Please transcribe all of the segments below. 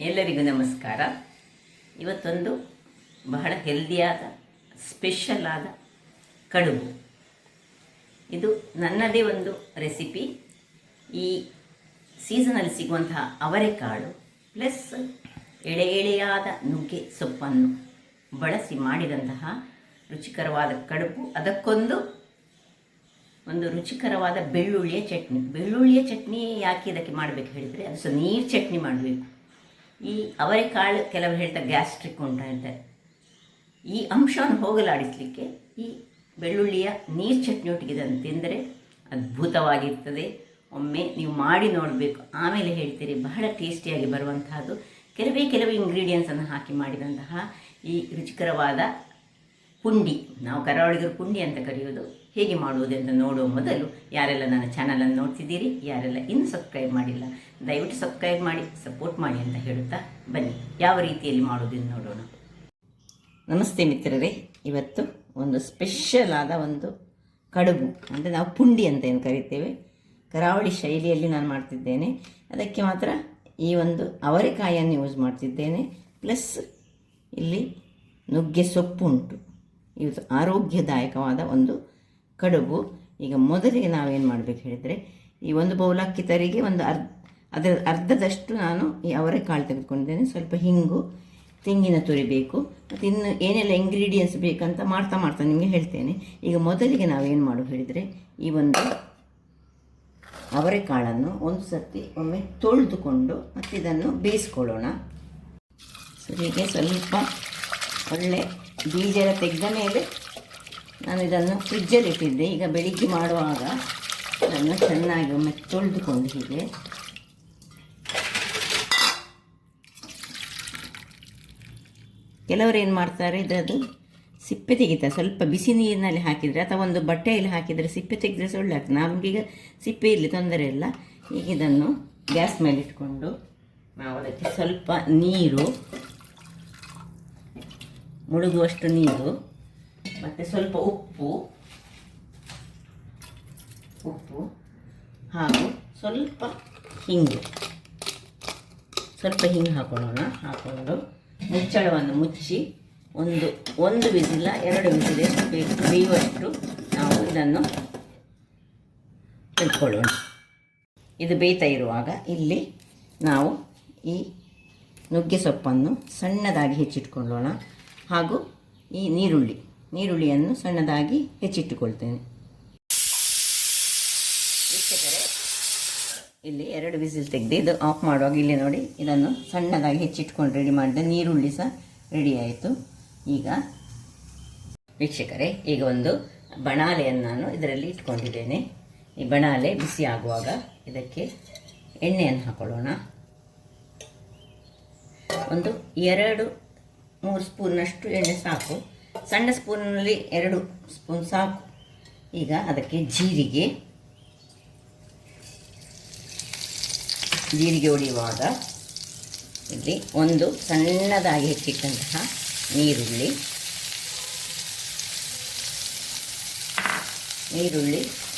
ಎಲ್ಲರಿಗೂ ನಮಸ್ಕಾರ. ಇವತ್ತೊಂದು ಬಹಳ ಹೆಲ್ದಿಯಾದ ಸ್ಪೆಷಲ್ ಆದ ಕಡುಬು. ಇದು ನನ್ನದೇ ಒಂದು ರೆಸಿಪಿ. ಈ ಸೀಸನಲ್ಲಿ ಸಿಗುವಂತಹ ಅವರೆಕಾಳು ಪ್ಲಸ್ ಎಳೆಯಾದ ನುಗ್ಗೆ ಸೊಪ್ಪನ್ನು ಬಳಸಿ ಮಾಡಿದಂತಹ ರುಚಿಕರವಾದ ಕಡುಬು. ಅದಕ್ಕೊಂದು ರುಚಿಕರವಾದ ಬೆಳ್ಳುಳ್ಳಿಯ ಚಟ್ನಿ ಯಾಕೆ ಇದಕ್ಕೆ ಮಾಡಬೇಕು ಹೇಳಿದರೆ, ಅದು ಸಹ ನೀರು ಚಟ್ನಿ ಮಾಡಬೇಕು. ಈ ಅವರೆಕಾಳು ಕೆಲವರು ಹೇಳ್ತಾರೆ ಗ್ಯಾಸ್ಟ್ರಿಕ್ ಉಂಟು ಹೇಳ್ತಾರೆ. ಈ ಅಂಶವನ್ನು ಹೋಗಲಾಡಿಸಲಿಕ್ಕೆ ಈ ಬೆಳ್ಳುಳ್ಳಿಯ ನೀರು ಚಟ್ನಿ ಒಟ್ಟಿಗೆ ಇದನ್ನು ತಿಂದರೆ ಅದ್ಭುತವಾಗಿರ್ತದೆ. ಒಮ್ಮೆ ನೀವು ಮಾಡಿ ನೋಡಬೇಕು, ಆಮೇಲೆ ಹೇಳ್ತೀರಿ. ಬಹಳ ಟೇಸ್ಟಿಯಾಗಿ ಬರುವಂತಹದ್ದು. ಕೆಲವು ಇಂಗ್ರೀಡಿಯೆಂಟ್ಸನ್ನು ಹಾಕಿ ಮಾಡಿದಂತಹ ಈ ರುಚಿಕರವಾದ ಪುಂಡಿ, ನಾವು ಕರಾವಳಿಗರು ಪುಂಡಿ ಅಂತ ಕರೆಯೋದು, ಹೇಗೆ ಮಾಡುವುದೆಂತ ನೋಡುವ ಮೊದಲು ಯಾರೆಲ್ಲ ನನ್ನ ಚಾನಲನ್ನು ನೋಡ್ತಿದ್ದೀರಿ, ಯಾರೆಲ್ಲ ಇನ್ನೂ ಸಬ್ಸ್ಕ್ರೈಬ್ ಮಾಡಿಲ್ಲ, ದಯವಿಟ್ಟು ಸಬ್ಸ್ಕ್ರೈಬ್ ಮಾಡಿ ಸಪೋರ್ಟ್ ಮಾಡಿ ಅಂತ ಹೇಳುತ್ತಾ ಬನ್ನಿ ಯಾವ ರೀತಿಯಲ್ಲಿ ಮಾಡುವುದೆಂದು ನೋಡೋಣ. ನಮಸ್ತೆ ಮಿತ್ರರೇ. ಇವತ್ತು ಒಂದು ಸ್ಪೆಷಲ್ ಆದ ಒಂದು ಕಡುಬು, ಅಂದರೆ ನಾವು ಪುಂಡಿ ಅಂತ ಏನು ಕರಿತೇವೆ, ಕರಾವಳಿ ಶೈಲಿಯಲ್ಲಿ ನಾನು ಮಾಡ್ತಿದ್ದೇನೆ. ಅದಕ್ಕೆ ಮಾತ್ರ ಈ ಒಂದು ಅವರೆಕಾಯನ್ನು ಯೂಸ್ ಮಾಡ್ತಿದ್ದೇನೆ. ಪ್ಲಸ್ ಇಲ್ಲಿ ನುಗ್ಗೆ ಸೊಪ್ಪು ಉಂಟು. ಇದು ಆರೋಗ್ಯದಾಯಕವಾದ ಒಂದು ಕಡುಬು. ಈಗ ಮೊದಲಿಗೆ ನಾವೇನು ಮಾಡಬೇಕು ಹೇಳಿದರೆ, ಈ ಒಂದು ಬೌಲ್ ಅಕ್ಕಿ ತರಿಗೆ ಅದರ ಅರ್ಧದಷ್ಟು ನಾನು ಈ ಅವರೆಕಾಳು ತೆಗೆದುಕೊಂಡಿದ್ದೇನೆ. ಸ್ವಲ್ಪ ಹಿಂಗು, ತೆಂಗಿನ ತುರಿ ಬೇಕು, ಮತ್ತು ಇನ್ನು ಏನೆಲ್ಲ ಇಂಗ್ರೀಡಿಯೆಂಟ್ಸ್ ಬೇಕಂತ ಮಾಡ್ತಾ ನಿಮಗೆ ಹೇಳ್ತೇನೆ. ಈಗ ಮೊದಲಿಗೆ ನಾವೇನು ಮಾಡೋದು ಹೇಳಿದರೆ, ಈ ಒಂದು ಅವರೆಕಾಳನ್ನು ಒಂದು ಸರ್ತಿ ಒಮ್ಮೆ ತೊಳೆದುಕೊಂಡು ಮತ್ತು ಇದನ್ನು ಬೇಯಿಸ್ಕೊಳ್ಳೋಣ. ಸೊ ಹೀಗೆ ಸ್ವಲ್ಪ ಒಳ್ಳೆ ಬೀಜ ಎಲ್ಲ ತೆಗೆದ ಮೇಲೆ ನಾನು ಇದನ್ನು ಫ್ರಿಜ್ಜಲ್ಲಿ ಇಟ್ಟಿದ್ದೆ. ಈಗ ಬೆಳಿಗ್ಗೆ ಮಾಡುವಾಗ ಇದನ್ನು ಚೆನ್ನಾಗಿ ಒಮ್ಮೆ ತೊಳೆದುಕೊಂಡು ಹೀಗೆ ಕೆಲವರು ಏನು ಮಾಡ್ತಾರೆ, ಇದದು ಸಿಪ್ಪೆ ತೆಗಿತಾರೆ. ಸ್ವಲ್ಪ ಬಿಸಿ ನೀರಿನಲ್ಲಿ ಹಾಕಿದರೆ ಅಥವಾ ಒಂದು ಬಟ್ಟೆಯಲ್ಲಿ ಹಾಕಿದರೆ ಸಿಪ್ಪೆ ತೆಗೆದರೆ ಸೊಳ್ಳೆ ಆಗ್ತದೆ. ನಮಗೀಗ ಸಿಪ್ಪೆ ಇರಲಿ, ತೊಂದರೆ ಇಲ್ಲ. ಈಗ ಇದನ್ನು ಗ್ಯಾಸ್ ಮೇಲೆ ಇಟ್ಕೊಂಡು ನಾವು ಅದಕ್ಕೆ ಸ್ವಲ್ಪ ನೀರು, ಮುಳುಗುವಷ್ಟು ನೀರು, ಮತ್ತು ಸ್ವಲ್ಪ ಉಪ್ಪು ಹಾಗೂ ಸ್ವಲ್ಪ ಹಿಂಗು ಹಾಕೊಳ್ಳೋಣ. ಹಾಕ್ಕೊಂಡು ಮುಚ್ಚಳವನ್ನು ಮುಚ್ಚಿ ಒಂದು ವಿಸಿಲ 2 ವಿಸಿಲ್ ಎಷ್ಟು ಬೇಕು ಬೇಯುವಷ್ಟು ನಾವು ಇದನ್ನು ಇಟ್ಕೊಳ್ಳೋಣ. ಇದು ಬೇಯ್ತಾ ಇರುವಾಗ ಇಲ್ಲಿ ನಾವು ಈ ನುಗ್ಗೆ ಸೊಪ್ಪನ್ನು ಸಣ್ಣದಾಗಿ ಹೆಚ್ಚಿಟ್ಕೊಳ್ಳೋಣ. ಹಾಗೂ ಈ ನೀರುಳ್ಳಿಯನ್ನು ಸಣ್ಣದಾಗಿ ಹೆಚ್ಚಿಟ್ಟುಕೊಳ್ತೇನೆ. ಇಲ್ಲಿ 2 ವಿಸಿಲ್ ತೆಗೆದು ಇದು ಆಫ್ ಮಾಡುವಾಗ ಇಲ್ಲಿ ನೋಡಿ, ಇದನ್ನು ಸಣ್ಣದಾಗಿ ಹೆಚ್ಚಿಟ್ಕೊಂಡು ರೆಡಿ ಮಾಡಿದೆ. ನೀರುಳ್ಳಿ ಸಹ ರೆಡಿ ಆಯಿತು. ಈಗ ವೀಕ್ಷಕರೇ, ಈಗ ಒಂದು ಬಣಾಲೆಯನ್ನು ನಾನು ಇದರಲ್ಲಿ ಇಟ್ಕೊಂಡಿದ್ದೇನೆ. ಈ ಬಣಾಲೆ ಬಿಸಿ ಆಗುವಾಗ ಇದಕ್ಕೆ ಎಣ್ಣೆಯನ್ನು ಹಾಕೊಳ್ಳೋಣ. ಒಂದು 2-3 ಸ್ಪೂನ್ನಷ್ಟು ಎಣ್ಣೆ ಸಾಕು. ಸಣ್ಣ ಸ್ಪೂನಲ್ಲಿ 2 ಸ್ಪೂನ್ ಸಾಕು. ಈಗ ಅದಕ್ಕೆ ಜೀರಿಗೆ ಹೊಡೆಯುವಾಗ ಇಲ್ಲಿ ಒಂದು ಸಣ್ಣದಾಗಿ ಹೆಚ್ಚಿಟ್ಟಂತಹ ನೀರುಳ್ಳಿ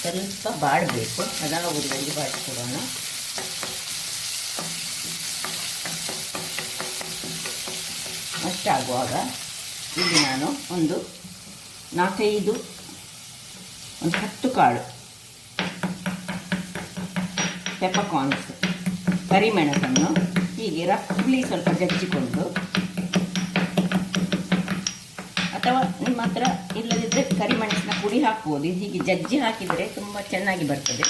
ಸ್ವಲ್ಪ ಬಾಡಬೇಕು. ಅದಾಗುವುದರಲ್ಲಿ ಬಾಡಿಸ್ಕೊಡೋಣ. ಅಷ್ಟಾಗುವಾಗ ಇಲ್ಲಿ ನಾನು ಒಂದು 10 ಕಾಳು ಪೆಪ್ಪರ್ಕಾರ್ನ್ಸ್, ಕರಿಮೆಣಸನ್ನು ಹೀಗೆ ರಫ್ಲಿ ಸ್ವಲ್ಪ ಜಜ್ಜಿಕೊಂಡು, ಅಥವಾ ನಿಮ್ಮ ಹತ್ರ ಇಲ್ಲದಿದ್ದರೆ ಕರಿಮೆಣಸಿನ ಪುಡಿ ಹಾಕ್ಬೋದು. ಹೀಗೆ ಜಜ್ಜಿ ಹಾಕಿದರೆ ತುಂಬ ಚೆನ್ನಾಗಿ ಬರ್ತದೆ.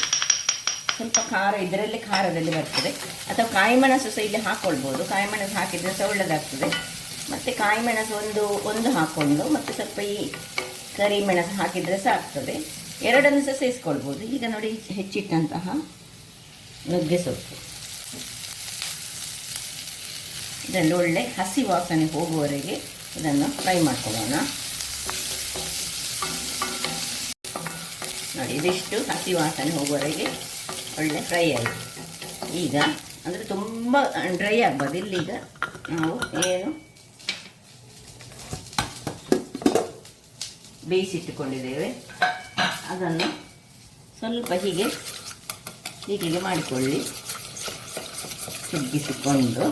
ಸ್ವಲ್ಪ ಖಾರ ಇದರಲ್ಲಿ ಖಾರದಲ್ಲಿ ಬರ್ತದೆ. ಅಥವಾ ಕಾಯಿಮೆಣಸು ಸಹ ಇಲ್ಲಿ ಹಾಕ್ಕೊಳ್ಬೋದು. ಕಾಯಿಮೆಣಸು ಹಾಕಿದರೆ ಸಹ ಒಳ್ಳೆಯದಾಗ್ತದೆ. ಮತ್ತು ಕಾಯಿಮೆಣಸು ಒಂದು ಹಾಕ್ಕೊಂಡು ಮತ್ತು ಸ್ವಲ್ಪ ಈ ಕರಿಮೆಣಸು ಹಾಕಿದರೆ ಸಹ ಆಗ್ತದೆ. ಎರಡನ್ನು ಸಹ ಸೇರಿಸ್ಕೊಳ್ಬೋದು. ಈಗ ನೋಡಿ, ಹೆಚ್ಚಿಟ್ಟಂತಹ ನುಗ್ಗೆ ಸೊಪ್ಪು, ಇದನ್ನು ಒಳ್ಳೆ ಹಸಿ ವಾಸನೆ ಹೋಗುವವರೆಗೆ ಇದನ್ನು ಫ್ರೈ ಮಾಡ್ಕೊಳ್ಳೋಣ. ನೋಡಿ, ಇದಿಷ್ಟು ಹಸಿ ವಾಸನೆ ಹೋಗುವವರೆಗೆ ಒಳ್ಳೆ ಫ್ರೈ ಆಯಿತು. ಈಗ ಅಂದರೆ ತುಂಬ ಡ್ರೈ ಆಗ್ಬಾರ್ದು. ಇಲ್ಲೀಗ ನಾವು ಏನು ಬೇಯಿಸಿಟ್ಟುಕೊಂಡಿದ್ದೇವೆ ಅದನ್ನು ಸ್ವಲ್ಪ ಹೀಗೆ ಮಾಡಿಕೊಳ್ಳಿ. ತಿರುಗಿಸಿಕೊಂಡು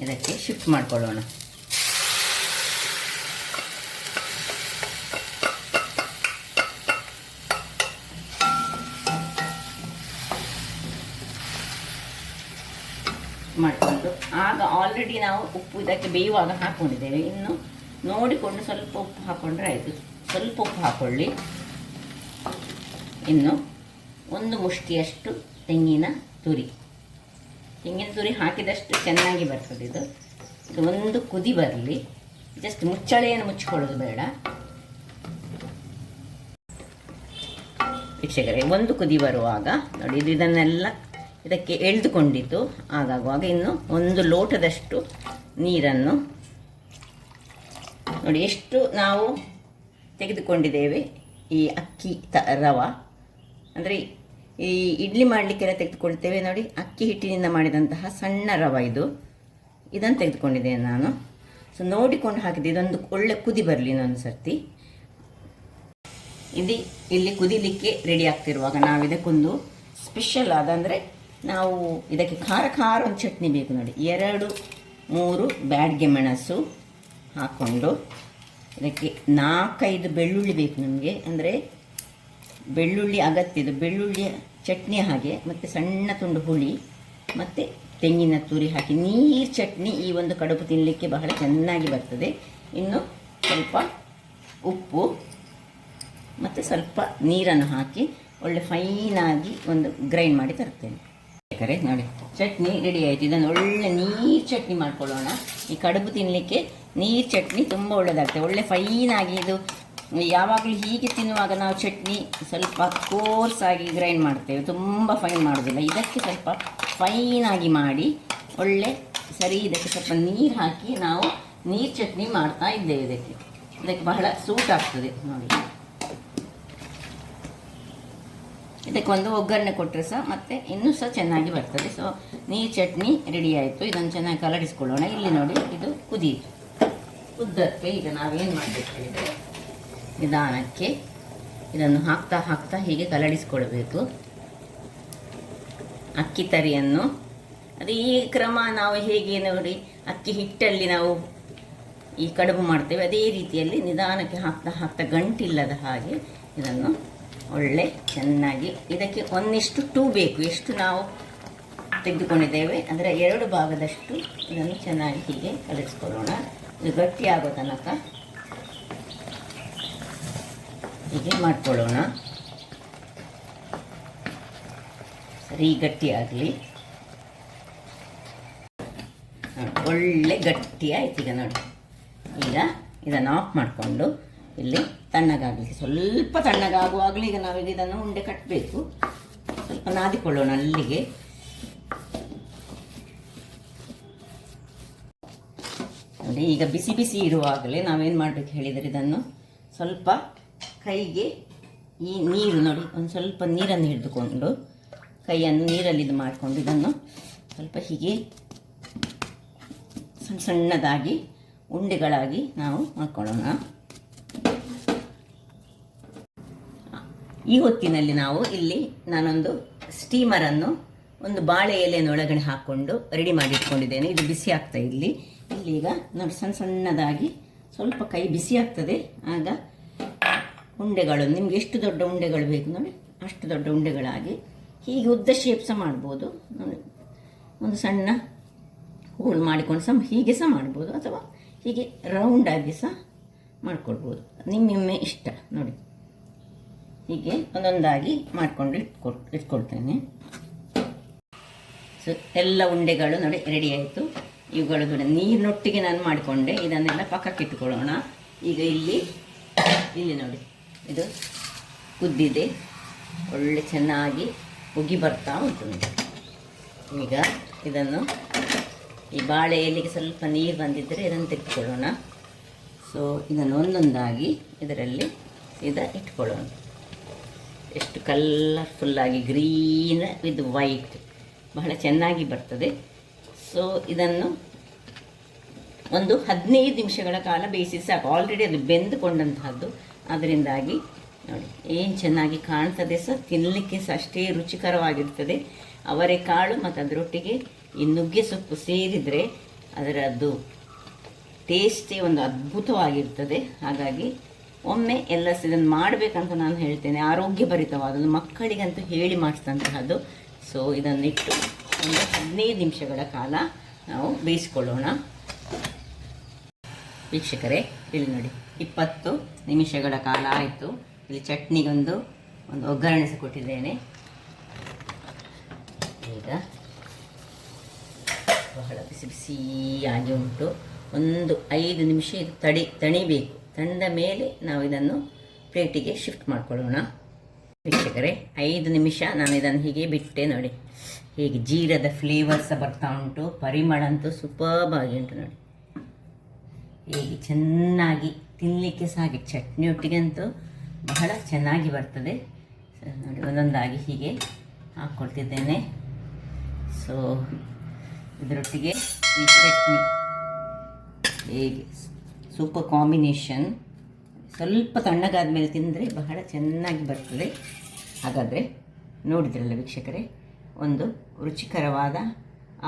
ಇದಕ್ಕೆ ಶಿಫ್ಟ್ ಮಾಡ್ಕೊಳ್ಳೋಣ. ಮಾಡಿಕೊಂಡು ಆಗ ಆಲ್ರೆಡಿ ನಾವು ಉಪ್ಪು ಇದಕ್ಕೆ ಬೇಯುವಾಗ ಹಾಕ್ಕೊಂಡಿದ್ದೇವೆ. ಇನ್ನು ನೋಡಿಕೊಂಡು ಸ್ವಲ್ಪ ಉಪ್ಪು ಹಾಕ್ಕೊಂಡ್ರೆ ಆಯಿತು. ಸ್ವಲ್ಪ ಉಪ್ಪು ಹಾಕ್ಕೊಳ್ಳಿ. ಇನ್ನು ಒಂದು ಮುಷ್ಟಿಯಷ್ಟು ತೆಂಗಿನ ತುರಿ ಹಾಕಿದಷ್ಟು ಚೆನ್ನಾಗಿ ಬರ್ತದೆ. ಇದು ಒಂದು ಕುದಿ ಬರಲಿ. ಜಸ್ಟ್ ಮುಚ್ಚಳೆಯನ್ನು ಮುಚ್ಚಿಕೊಳ್ಳೋದು ಬೇಡ ವೀಕ್ಷಕರೇ. ಒಂದು ಕುದಿ ಬರುವಾಗ ನೋಡಿ, ಇದನ್ನೆಲ್ಲ ಇದಕ್ಕೆ ಎಳೆದುಕೊಂಡಿದ್ದು ಆಗಾಗುವಾಗ ಇನ್ನು ಒಂದು ಲೋಟದಷ್ಟು ನೀರನ್ನು ನೋಡಿ, ಎಷ್ಟು ನಾವು ತೆಗೆದುಕೊಂಡಿದ್ದೇವೆ ಈ ಅಕ್ಕಿ ರವೆ ಅಂದರೆ ಈ ಇಡ್ಲಿ ಮಾಡಲಿಕ್ಕೆಲ್ಲ ತೆಗೆದುಕೊಳ್ತೇವೆ ನೋಡಿ, ಅಕ್ಕಿ ಹಿಟ್ಟಿನಿಂದ ಮಾಡಿದಂತಹ ಸಣ್ಣ ರವೆ ಇದನ್ನು ತೆಗೆದುಕೊಂಡಿದ್ದೇನೆ ನಾನು. ಸೊ ನೋಡಿಕೊಂಡು ಹಾಕಿದೆ. ಇದೊಂದು ಒಳ್ಳೆ ಕುದಿ ಬರಲಿ ಇನ್ನೊಂದು ಸರ್ತಿ. ಇಲ್ಲಿ ಕುದಿಲಿಕ್ಕೆ ರೆಡಿ ಆಗ್ತಿರುವಾಗ ನಾವು ಇದಕ್ಕೊಂದು ಸ್ಪೆಷಲ್ ಅಂದರೆ ನಾವು ಇದಕ್ಕೆ ಖಾರ ಒಂದು ಚಟ್ನಿ ಬೇಕು ನೋಡಿ. 2-3 ಬ್ಯಾಡ್ಗೆ ಮೆಣಸು ಹಾಕ್ಕೊಂಡು ಇದಕ್ಕೆ 4-5 ಬೆಳ್ಳುಳ್ಳಿ ಬೇಕು ನಮಗೆ. ಅಂದರೆ ಬೆಳ್ಳುಳ್ಳಿ ಅಗತ್ಯದು, ಬೆಳ್ಳುಳ್ಳಿಯ ಚಟ್ನಿ ಹಾಗೆ, ಮತ್ತು ಸಣ್ಣ ತುಂಡು ಹುಳಿ ಮತ್ತು ತೆಂಗಿನ ತುರಿ ಹಾಕಿ ನೀರು ಚಟ್ನಿ. ಈ ಒಂದು ಕಡುಬು ತಿನ್ನಲಿಕ್ಕೆ ಬಹಳ ಚೆನ್ನಾಗಿ ಬರ್ತದೆ. ಇನ್ನು ಸ್ವಲ್ಪ ಉಪ್ಪು ಮತ್ತು ಸ್ವಲ್ಪ ನೀರನ್ನು ಹಾಕಿ ಒಳ್ಳೆ ಫೈನಾಗಿ ಒಂದು ಗ್ರೈಂಡ್ ಮಾಡಿ ತರ್ತೇನೆ. ಬೇಕಾರೆ ನೋಡಿ, ಚಟ್ನಿ ರೆಡಿ ಆಯಿತು. ಇದನ್ನು ಒಳ್ಳೆ ನೀರು ಚಟ್ನಿ ಮಾಡ್ಕೊಳ್ಳೋಣ. ಈ ಕಡುಬು ತಿನ್ನಲಿಕ್ಕೆ ನೀರು ಚಟ್ನಿ ತುಂಬ ಒಳ್ಳೆಯದಾಗ್ತದೆ. ಒಳ್ಳೆ ಫೈನಾಗಿ ಇದು ಯಾವಾಗಲೂ ಹೀಗೆ ತಿನ್ನುವಾಗ ನಾವು ಚಟ್ನಿ ಸ್ವಲ್ಪ ಕೋರ್ಸಾಗಿ ಗ್ರೈಂಡ್ ಮಾಡ್ತೇವೆ, ತುಂಬ ಫೈನ್ ಮಾಡೋದಿಲ್ಲ. ಇದಕ್ಕೆ ಸ್ವಲ್ಪ ಫೈನಾಗಿ ಮಾಡಿ ಒಳ್ಳೆ ಸರಿ ಇದಕ್ಕೆ ಸ್ವಲ್ಪ ನೀರು ಹಾಕಿ ನಾವು ನೀರು ಚಟ್ನಿ ಮಾಡ್ತಾ ಇದ್ದೇವೆ. ಇದಕ್ಕೆ ಬಹಳ ಸೂಟ್ ಆಗ್ತದೆ ನೋಡಿ. ಇದಕ್ಕೆ ಒಂದು ಒಗ್ಗರಣೆ ಕೊಟ್ಟರೆ ಸಹ ಮತ್ತೆ ಇನ್ನೂ ಸಹ ಚೆನ್ನಾಗಿ ಬರ್ತದೆ. ಸೊ ನೀರು ಚಟ್ನಿ ರೆಡಿ ಆಯಿತು. ಇದನ್ನು ಚೆನ್ನಾಗಿ ಕಲಡಿಸ್ಕೊಳ್ಳೋಣ. ಇಲ್ಲಿ ನೋಡಿ, ಇದು ಕುದ್ದಕ್ಕೆ ಈಗ ನಾವೇನು ಮಾಡಬೇಕು ಹೇಳಿದರೆ ನಿಧಾನಕ್ಕೆ ಇದನ್ನು ಹಾಕ್ತಾ ಹೀಗೆ ಕಲಡಿಸ್ಕೊಳ್ಬೇಕು ಅಕ್ಕಿ ತರಿಯನ್ನು. ಅದು ಈ ಕ್ರಮ ನಾವು ಹೇಗೆ ನೋಡಿ ಅಕ್ಕಿ ಹಿಟ್ಟಲ್ಲಿ ನಾವು ಈ ಕಡುಬು ಮಾಡ್ತೇವೆ, ಅದೇ ರೀತಿಯಲ್ಲಿ ನಿಧಾನಕ್ಕೆ ಹಾಕ್ತಾ ಗಂಟಿಲ್ಲದ ಹಾಗೆ ಇದನ್ನು ಒಳ್ಳೆ ಚೆನ್ನಾಗಿ ಇದಕ್ಕೆ 1:2 ಬೇಕು. ಎಷ್ಟು ನಾವು ತೆಗೆದುಕೊಂಡಿದ್ದೇವೆ ಅದರ 2 ಭಾಗದಷ್ಟು ಇದನ್ನು ಚೆನ್ನಾಗಿ ಹೀಗೆ ಕಲಿಸ್ಕೊಳ್ಳೋಣ. ಇದು ಗಟ್ಟಿಯಾಗೋ ತನಕ ಹೀಗೆ ಮಾಡ್ಕೊಳ್ಳೋಣ. ಸರಿ ಗಟ್ಟಿಯಾಗಲಿ. ಒಳ್ಳೆ ಗಟ್ಟಿ ಆಯ್ತು. ಈಗ ನೋಡಿ, ಈಗ ಇದನ್ನು ಆಫ್ ಮಾಡಿಕೊಂಡು ಇಲ್ಲಿ ತಣ್ಣಗಾಗಲಿಕ್ಕೆ ಸ್ವಲ್ಪ ತಣ್ಣಗಾಗುವಾಗಲೇ ಈಗ ನಾವೀಗ ಇದನ್ನು ಉಂಡೆ ಕಟ್ಟಬೇಕು. ಸ್ವಲ್ಪ ನಾದಿಕೊಳ್ಳೋಣ ಅಲ್ಲಿಗೆ. ನೋಡಿ, ಈಗ ಬಿಸಿ ಇರುವಾಗಲೇ ನಾವೇನು ಮಾಡಬೇಕು ಹೇಳಿದರೆ ಇದನ್ನು ಸ್ವಲ್ಪ ಕೈಗೆ ಈ ನೀರು ನೋಡಿ, ಒಂದು ಸ್ವಲ್ಪ ನೀರನ್ನು ಹಿಡಿದುಕೊಂಡು ಕೈಯನ್ನು ನೀರಲ್ಲಿ ಇದು ಮಾಡಿಕೊಂಡು ಇದನ್ನು ಸ್ವಲ್ಪ ಹೀಗೆ ಸಣ್ಣದಾಗಿ ಉಂಡೆಗಳಾಗಿ ನಾವು ಮಾಡ್ಕೊಳ್ಳೋಣ. ಈ ಹೊತ್ತಿನಲ್ಲಿ ನಾವು ಇಲ್ಲಿ ನಾನೊಂದು ಸ್ಟೀಮರನ್ನು ಒಂದು ಬಾಳೆ ಎಲೆಯನ್ನೊಳಗಡೆ ಹಾಕ್ಕೊಂಡು ರೆಡಿ ಮಾಡಿ ಇಟ್ಕೊಂಡಿದ್ದೇನೆ. ಇದು ಬಿಸಿ ಆಗ್ತಾ ಇಲ್ಲೀಗ ನೋಡಿ, ಸಣ್ಣದಾಗಿ ಸ್ವಲ್ಪ ಕೈ ಬಿಸಿ ಆಗ್ತದೆ. ಆಗ ಉಂಡೆಗಳು ನಿಮ್ಗೆ ಎಷ್ಟು ದೊಡ್ಡ ಉಂಡೆಗಳು ಬೇಕು ನೋಡಿ, ಅಷ್ಟು ದೊಡ್ಡ ಉಂಡೆಗಳಾಗಿ ಹೀಗೆ ಉದ್ದ ಶೇಪ್ ಸಹ ಮಾಡ್ಬೋದು ನೋಡಿ. ಒಂದು ಸಣ್ಣ ಹೋಲ್ ಮಾಡಿಕೊಂಡು ಸಹ ಹೀಗೆ ಸಹ ಮಾಡ್ಬೋದು, ಅಥವಾ ಹೀಗೆ ರೌಂಡಾಗಿ ಸಹ ಮಾಡ್ಕೊಳ್ಬೋದು, ನಿಮ್ಮ ಇಷ್ಟ ನೋಡಿ. ಹೀಗೆ ಒಂದೊಂದಾಗಿ ಮಾಡಿಕೊಂಡು ಇಟ್ಕೊಳ್ತೇನೆ. ಸೊ ಎಲ್ಲ ಉಂಡೆಗಳು ನೋಡಿ ರೆಡಿ ಆಯಿತು. ಇವುಗಳು ನೋಡಿ ನೀರಿನೊಟ್ಟಿಗೆ ನಾನು ಮಾಡಿಕೊಂಡೆ. ಇದನ್ನೆಲ್ಲ ಪಕ್ಕಕ್ಕೆ ಇಟ್ಕೊಳ್ಳೋಣ. ಈಗ ಇಲ್ಲಿ ನೋಡಿ, ಇದು ಕುದ್ದಿದೆ, ಒಳ್ಳೆ ಚೆನ್ನಾಗಿ ಉಗಿ ಬರ್ತಾ ಉಂಟು. ಈಗ ಇದನ್ನು ಈ ಬಾಳೆ ಎಲೆಗೆ ಸ್ವಲ್ಪ ನೀರು ಬಂದಿದ್ದರೆ ಇದನ್ನು ತೆಗೆದುಕೊಳ್ಳೋಣ. ಸೊ ಇದನ್ನು ಒಂದೊಂದಾಗಿ ಇದರಲ್ಲಿ ಇಟ್ಕೊಳ್ಳೋಣ. ಎಷ್ಟು ಕಲರ್ಫುಲ್ಲಾಗಿ ಗ್ರೀನ್ ವಿತ್ ವೈಟ್ ಬಹಳ ಚೆನ್ನಾಗಿ ಬರ್ತದೆ. ಸೊ ಇದನ್ನು ಒಂದು 15 ನಿಮಿಷಗಳ ಕಾಲ ಬೇಯಿಸಿ ಸಾಕು. ಆಲ್ರೆಡಿ ಅದು ಬೆಂದುಕೊಂಡಂತಹದ್ದು, ಅದರಿಂದಾಗಿ ನೋಡಿ ಏನು ಚೆನ್ನಾಗಿ ಕಾಣ್ತದೆ ಸಹ, ತಿನ್ನಲಿಕ್ಕೆ ಸಹ ಅಷ್ಟೇ ರುಚಿಕರವಾಗಿರ್ತದೆ. ಅವರೆಕಾಳು ಮತ್ತು ಅದರೊಟ್ಟಿಗೆ ಈ ನುಗ್ಗೆ ಸೊಪ್ಪು ಸೇರಿದರೆ ಅದರದ್ದು ಟೇಸ್ಟೇ ಒಂದು ಅದ್ಭುತವಾಗಿರ್ತದೆ. ಹಾಗಾಗಿ ಒಮ್ಮೆ ಎಲ್ಲ ಇದನ್ನು ಮಾಡಬೇಕಂತ ನಾನು ಹೇಳ್ತೇನೆ. ಆರೋಗ್ಯಭರಿತವಾದದ್ದು, ಮಕ್ಕಳಿಗಂತೂ ಹೇಳಿ ಮಾಡಿಸಿದಂತಹದ್ದು. ಸೊ ಇದನ್ನಿಟ್ಟು ಒಂದು 15 ನಿಮಿಷಗಳ ಕಾಲ ನಾವು ಬೇಯಿಸ್ಕೊಳ್ಳೋಣ. ವೀಕ್ಷಕರೇ, ಇಲ್ಲಿ ನೋಡಿ 20 ನಿಮಿಷಗಳ ಕಾಲ ಆಯಿತು. ಇಲ್ಲಿ ಚಟ್ನಿಗೊಂದು ಒಗ್ಗರಣೆ ಸಹ ಕೊಟ್ಟಿದ್ದೇನೆ. ಈಗ ಬಹಳ ಬಿಸಿ ಬಿಸಿಯಾಗಿ ಉಂಟು. ಒಂದು 5 ನಿಮಿಷ ಇದು ತಣಿಬೇಕು. ತಣ್ಣದ ಮೇಲೆ ನಾವು ಇದನ್ನು ಪ್ಲೇಟಿಗೆ ಶಿಫ್ಟ್ ಮಾಡ್ಕೊಳ್ಳೋಣ. ವೀಕ್ಷಕರೇ, 5 ನಿಮಿಷ ನಾನು ಇದನ್ನು ಹೀಗೆ ಬಿಟ್ಟೆ. ನೋಡಿ ಹೀಗೆ ಜೀರದ ಫ್ಲೇವರ್ ಸಹ ಬರ್ತಾ ಉಂಟು. ಪರಿಮಳ ಅಂತೂ ಸೂಪರ್ಬ್ ಆಗಿ ಉಂಟು. ನೋಡಿ ಹೀಗೆ ಚೆನ್ನಾಗಿ ತಿನ್ನಲಿಕ್ಕೆ ಸಹ ಹಾಗೆ ಚಟ್ನಿಯೊಟ್ಟಿಗೆ ಅಂತೂ ಬಹಳ ಚೆನ್ನಾಗಿ ಬರ್ತದೆ. ನೋಡಿ ಒಂದೊಂದಾಗಿ ಹೀಗೆ ಹಾಕ್ಕೊಳ್ತಿದ್ದೇನೆ. ಸೊ ಇದರೊಟ್ಟಿಗೆ ಈ ಚಟ್ನಿ ಹೇಗೆ ಸೂಪರ್ ಕಾಂಬಿನೇಷನ್. ಸ್ವಲ್ಪ ತಣ್ಣಗಾದ ಮೇಲೆ ತಿಂದರೆ ಬಹಳ ಚೆನ್ನಾಗಿ ಬರ್ತದೆ. ಹಾಗಾದರೆ ನೋಡಿದ್ರಲ್ಲ ವೀಕ್ಷಕರೇ, ಒಂದು ರುಚಿಕರವಾದ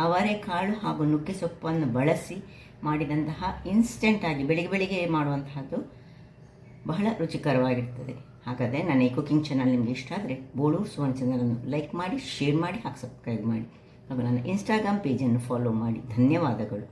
ಅವರೆಕಾಳು ಹಾಗೂ ನುಗ್ಗೆ ಸೊಪ್ಪನ್ನು ಬಳಸಿ ಮಾಡಿದಂತಹ ಇನ್ಸ್ಟೆಂಟಾಗಿ ಬೆಳಿಗ್ಗೆ ಮಾಡುವಂತಹದ್ದು ಬಹಳ ರುಚಿಕರವಾಗಿರ್ತದೆ. ಹಾಗಾದರೆ ನನ್ನ ಈ ಕುಕಿಂಗ್ ಚಾನಲ್ ನಿಮಗೆ ಇಷ್ಟ ಆದರೆ ಬೋಳೂರು ಸುವರ್ಣ ಚಾನಲನ್ನು ಲೈಕ್ ಮಾಡಿ, ಶೇರ್ ಮಾಡಿ ಹಾಗೂ ಸಬ್ಸ್ಕ್ರೈಬ್ ಮಾಡಿ ಹಾಗೂ ನನ್ನ ಇನ್ಸ್ಟಾಗ್ರಾಮ್ ಪೇಜನ್ನು ಫಾಲೋ ಮಾಡಿ. ಧನ್ಯವಾದಗಳು.